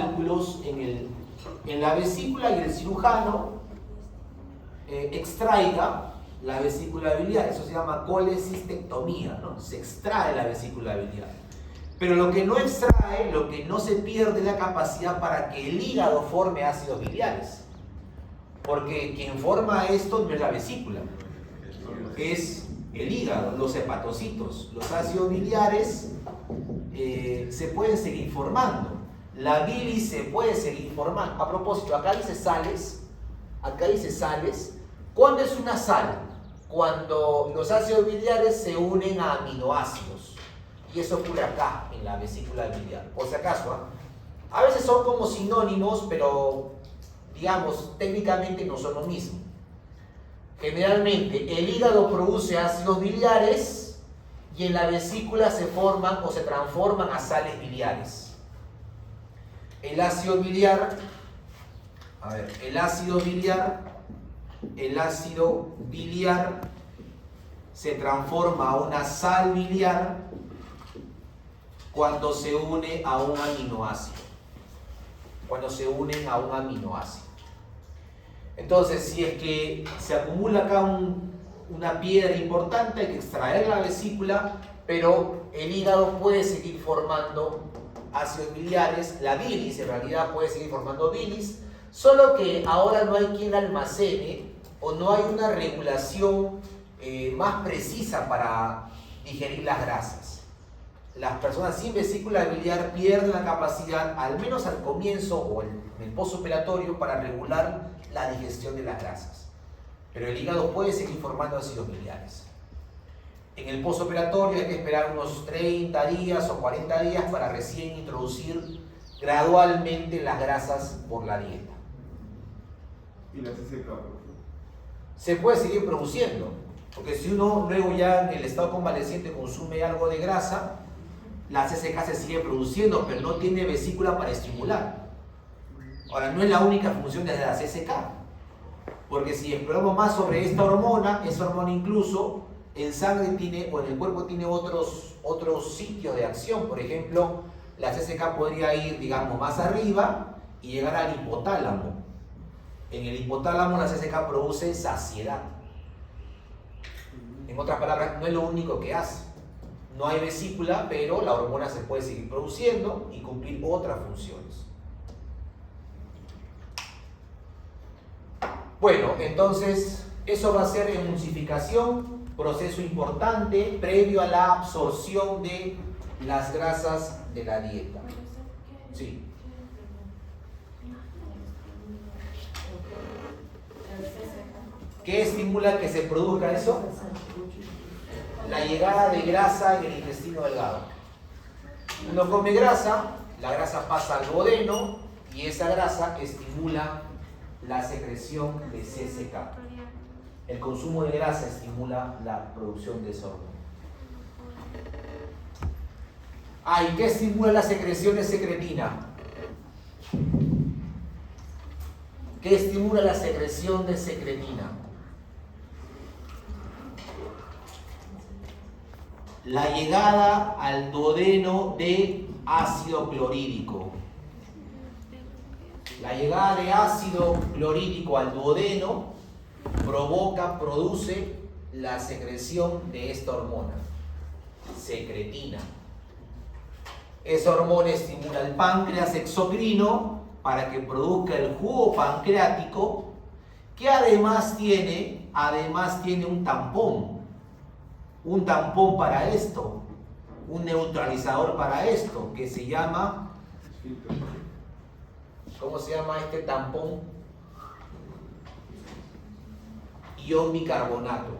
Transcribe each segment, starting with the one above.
cálculos en la vesícula y el cirujano extraiga la vesícula biliar. Eso se llama colecistectomía, ¿no? Se extrae la vesícula biliar. Pero lo que no extrae, lo que no se pierde es la capacidad para que el hígado forme ácidos biliares. Porque quien forma esto no es la vesícula, es el hígado, los hepatocitos. Los ácidos biliares se pueden seguir formando. La bilis se puede seguir formando. A propósito, acá dice sales. Acá dice sales. ¿Cuándo es una sal? Cuando los ácidos biliares se unen a aminoácidos. Y eso ocurre acá, en la vesícula biliar. Por si acaso, a veces son como sinónimos, pero digamos, técnicamente no son lo mismo. Generalmente, el hígado produce ácidos biliares y en la vesícula se forman o se transforman a sales biliares. El ácido biliar, el ácido biliar se transforma a una sal biliar cuando se une a un aminoácido. Cuando se unen a un aminoácido. Entonces, si es que se acumula acá una piedra importante, hay que extraer la vesícula, pero el hígado puede seguir formando ácidos biliares, la bilis en realidad puede seguir formando bilis, solo que ahora no hay quien almacene o no hay una regulación más precisa para digerir las grasas. Las personas sin vesícula biliar pierden la capacidad, al menos al comienzo o en el postoperatorio, para regular la digestión de las grasas. Pero el hígado puede seguir formando ácidos biliares. En el postoperatorio hay que esperar unos 30 días o 40 días para recién introducir gradualmente las grasas por la dieta. ¿Y la CCK? Se puede seguir produciendo, porque si uno luego ya en el estado convaleciente consume algo de grasa, la CCK se sigue produciendo, pero no tiene vesícula para estimular. Ahora, no es la única función de la CCK, porque si exploramos más sobre esta hormona incluso en sangre tiene, o en el cuerpo tiene otros sitios de acción. Por ejemplo, la CCK podría ir, digamos, más arriba y llegar al hipotálamo. En el hipotálamo la CCK produce saciedad. En otras palabras, no es lo único que hace. No hay vesícula, pero la hormona se puede seguir produciendo y cumplir otras funciones. Bueno, entonces eso va a ser emulsificación, proceso importante previo a la absorción de las grasas de la dieta. Sí. ¿Qué estimula que se produzca eso? La llegada de grasa en el intestino delgado. Uno come grasa, la grasa pasa al duodeno y esa grasa estimula la secreción de CCK. El consumo de grasa estimula la producción de esa hormona. ¿Y qué estimula la secreción de secretina? ¿Qué estimula la secreción de secretina? La llegada al duodeno de ácido clorhídrico. La llegada de ácido clorhídrico al duodeno produce la secreción de esta hormona, secretina. Esa hormona estimula el páncreas exocrino para que produzca el jugo pancreático, que además tiene un tampón para esto, un neutralizador para esto, que se llama, ¿cómo se llama este tampón? Ion bicarbonato.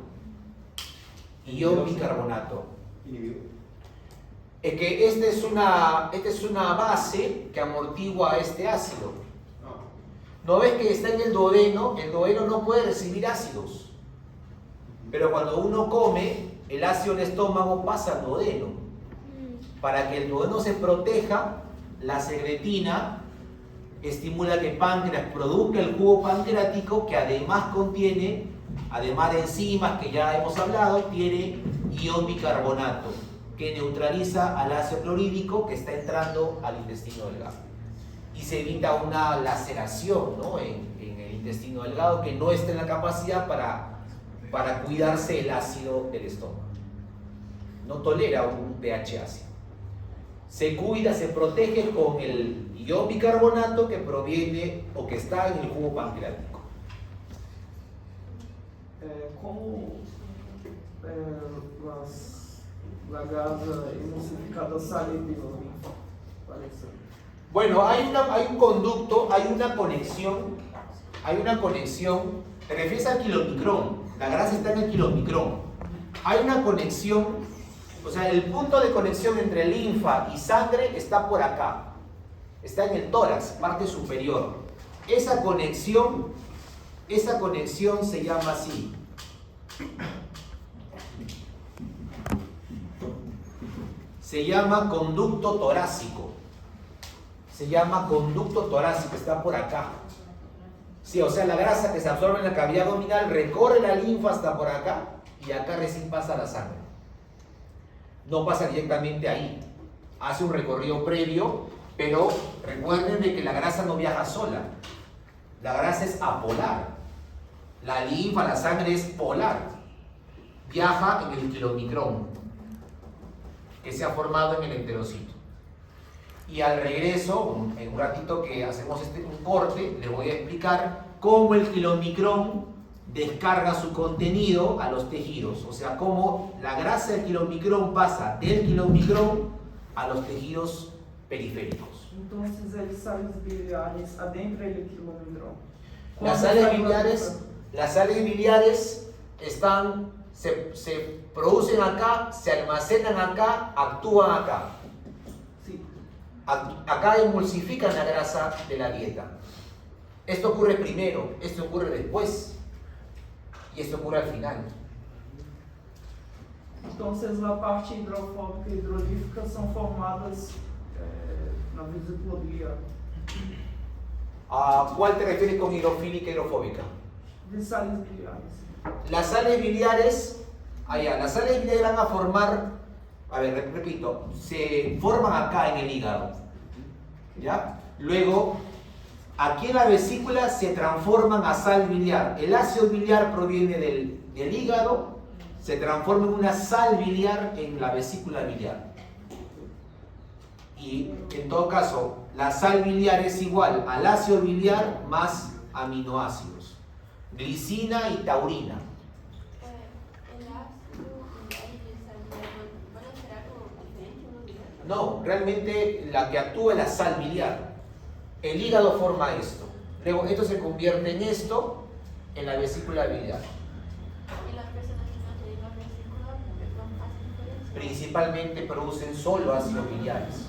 Ion bicarbonato. Es que esta es una base que amortigua este ácido. ¿No ves que está en el duodeno? El duodeno no puede recibir ácidos. Pero cuando uno come, el ácido en el estómago pasa al duodeno. Para que el duodeno se proteja, la secretina estimula que el páncreas produzca el jugo pancreático, que además contiene, además de enzimas que ya hemos hablado, tiene ion bicarbonato, que neutraliza al ácido clorhídrico que está entrando al intestino delgado. y se evita una laceración, ¿no?, en el intestino delgado, que no está en la capacidad para cuidarse del ácido del estómago. No tolera un pH ácido. Se cuida, se protege con el ion bicarbonato que proviene o que está en el jugo pancreático. Como la gasa emulsificada sale de la linfa? Bueno, hay un conducto, hay una conexión, te refieres al kilomicrón, la grasa está en el kilomicrón. Hay una conexión, o sea, el punto de conexión entre linfa y sangre está por acá, está en el tórax, parte superior. Esa conexión se llama así. Se llama conducto torácico. Está por acá. Sí, o sea, la grasa que se absorbe en la cavidad abdominal recorre la linfa hasta por acá y acá recién pasa la sangre. No pasa directamente ahí. Hace un recorrido previo, pero recuerden de que la grasa no viaja sola. La grasa es apolar. La linfa, la sangre es polar. Viaja en el kilomicrón, que se ha formado en el enterocito. Y al regreso, en un ratito que hacemos un corte, les voy a explicar cómo el kilomicrón descarga su contenido a los tejidos. O sea, cómo la grasa del kilomicrón pasa del kilomicrón a los tejidos periféricos. Entonces, las sales biliares adentro del kilomicrón. Las sales biliares se producen acá, se almacenan acá, actúan acá. Sí. Acá emulsifican la grasa de la dieta. Esto ocurre primero, esto ocurre después y esto ocurre al final. Entonces, la parte hidrofóbica e hidrolífica son formadas na vesícula biliar. ¿A cuál te refieres con hidrofílica y hidrofóbica? De sales biliares. Las sales biliares van a formar, a ver, repito, se forman acá en el hígado, ¿ya? Luego, aquí en la vesícula se transforman a sal biliar. El ácido biliar proviene del hígado, se transforma en una sal biliar en la vesícula biliar. Y en todo caso, la sal biliar es igual al ácido biliar más aminoácidos, glicina y taurina. ¿El ácido biliar y el sal biliar van a ser algo diferente uno del otro? No, realmente la que actúa es la sal biliar. El hígado forma esto. Luego esto se convierte en esto, en la vesícula biliar. ¿Y las personas que no tienen la vesícula hacen diferencia? Principalmente producen solo ácidos biliares.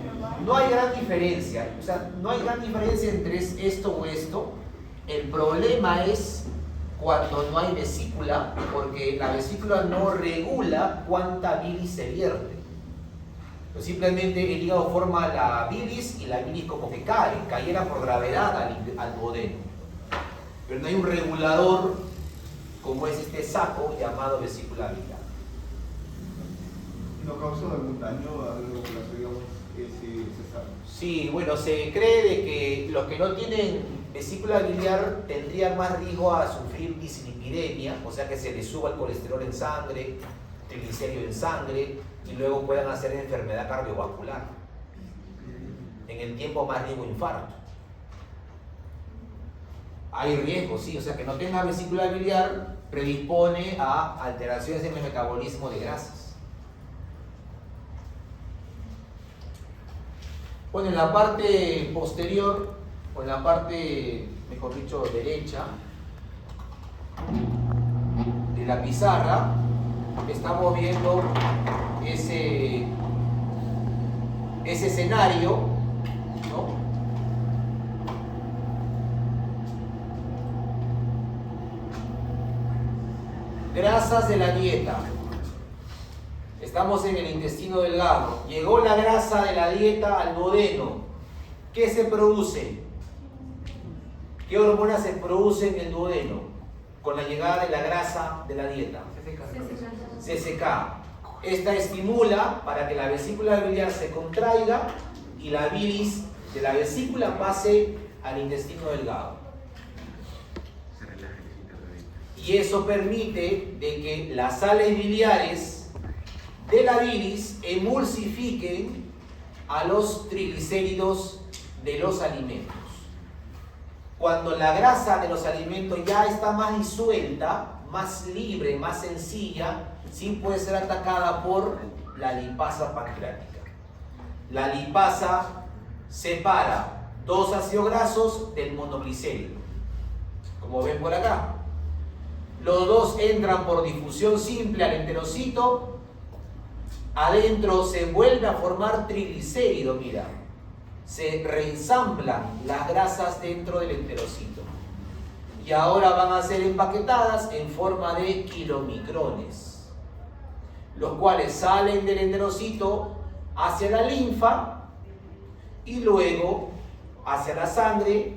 Pero va. No hay gran diferencia, o sea, no hay gran diferencia entre esto o esto. El problema es cuando no hay vesícula, porque la vesícula no regula cuánta bilis se vierte. Pues simplemente el hígado forma la bilis y la bilis como que cayera por gravedad al duodeno. Pero no hay un regulador como es este saco llamado vesícula biliar. ¿No causa algún daño a la regulación, digamos, si se sabe? Sí, bueno, se cree de que los que no tienen vesícula biliar tendrían más riesgo a sufrir dislipidemia, o sea que se les suba el colesterol en sangre, triglicéridos en sangre y luego puedan hacer enfermedad cardiovascular. En el tiempo más riesgo infarto. Hay riesgo, sí, o sea que no tenga vesícula biliar predispone a alteraciones en el metabolismo de grasas. Bueno, en la parte posterior, o en la parte, mejor dicho, derecha de la pizarra, estamos viendo ese escenario, ¿no? Grasas de la dieta. Estamos en el intestino delgado. Llegó la grasa de la dieta al duodeno. ¿Qué se produce? ¿Qué hormonas se producen en el duodeno con la llegada de la grasa de la dieta? CCK. Esta estimula para que la vesícula biliar se contraiga y la bilis de la vesícula pase al intestino delgado. Y eso permite de que las sales biliares de la bilis emulsifiquen a los triglicéridos de los alimentos. Cuando la grasa de los alimentos ya está más disuelta, más libre, más sencilla, sí puede ser atacada por la lipasa pancreática. La lipasa separa dos ácidos grasos del monoglicérido, como ven por acá. Los dos entran por difusión simple al enterocito. Adentro se vuelve a formar triglicérido, mira. Se reensamblan las grasas dentro del enterocito. Y ahora van a ser empaquetadas en forma de kilomicrones, los cuales salen del enterocito hacia la linfa y luego hacia la sangre,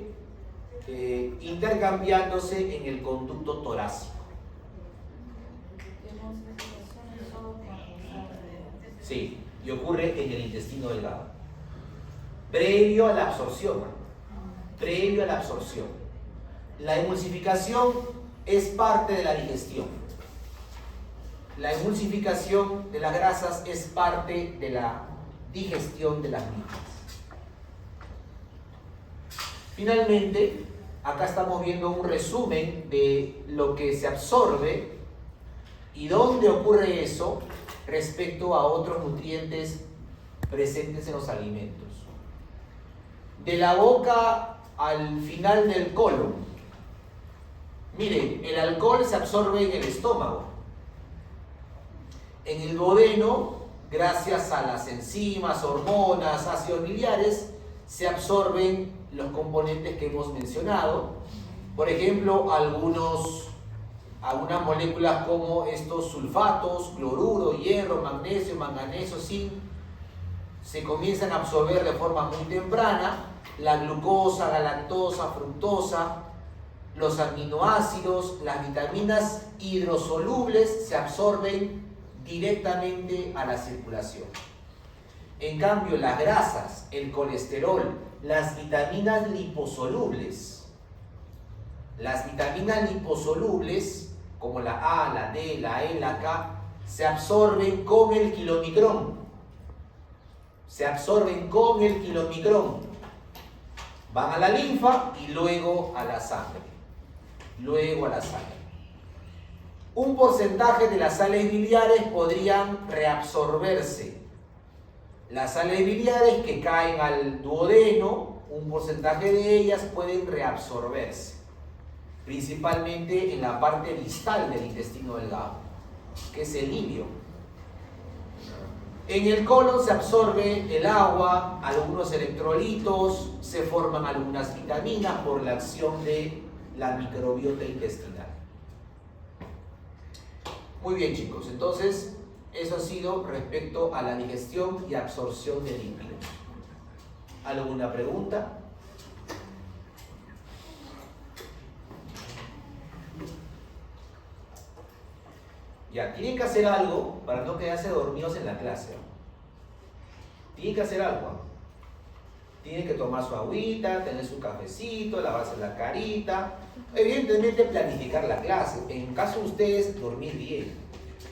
intercambiándose en el conducto torácico. Sí, y ocurre en el intestino delgado. Previo a la absorción. Previo a la absorción. La emulsificación es parte de la digestión. La emulsificación de las grasas es parte de la digestión de las mismas. Finalmente, acá estamos viendo un resumen de lo que se absorbe y dónde ocurre eso respecto a otros nutrientes presentes en los alimentos. De la boca al final del colon. Miren, el alcohol se absorbe en el estómago. En el duodeno, gracias a las enzimas, hormonas, ácidos biliares, se absorben los componentes que hemos mencionado. Por ejemplo, algunas moléculas como estos sulfatos, cloruro, hierro, magnesio, manganeso, zinc, se comienzan a absorber de forma muy temprana. La glucosa, la lactosa, fructosa, los aminoácidos, las vitaminas hidrosolubles se absorben directamente a la circulación. En cambio, las grasas, el colesterol, las vitaminas liposolubles, como la A, la D, la E, la K, se absorben con el kilomicrón. Van a la linfa y luego a la sangre. Un porcentaje de las sales biliares podrían reabsorberse. Las sales biliares que caen al duodeno, un porcentaje de ellas pueden reabsorberse, principalmente en la parte distal del intestino delgado, que es el ilio. En el colon se absorbe el agua, algunos electrolitos, se forman algunas vitaminas por la acción de la microbiota intestinal. Muy bien, chicos, entonces eso ha sido respecto a la digestión y absorción de lípidos. ¿Alguna pregunta? Ya, tienen que hacer algo para no quedarse dormidos en la clase. Tienen que hacer algo. Tienen que tomar su agüita, tener su cafecito, lavarse la carita. Evidentemente planificar la clase. En caso de ustedes, dormir bien.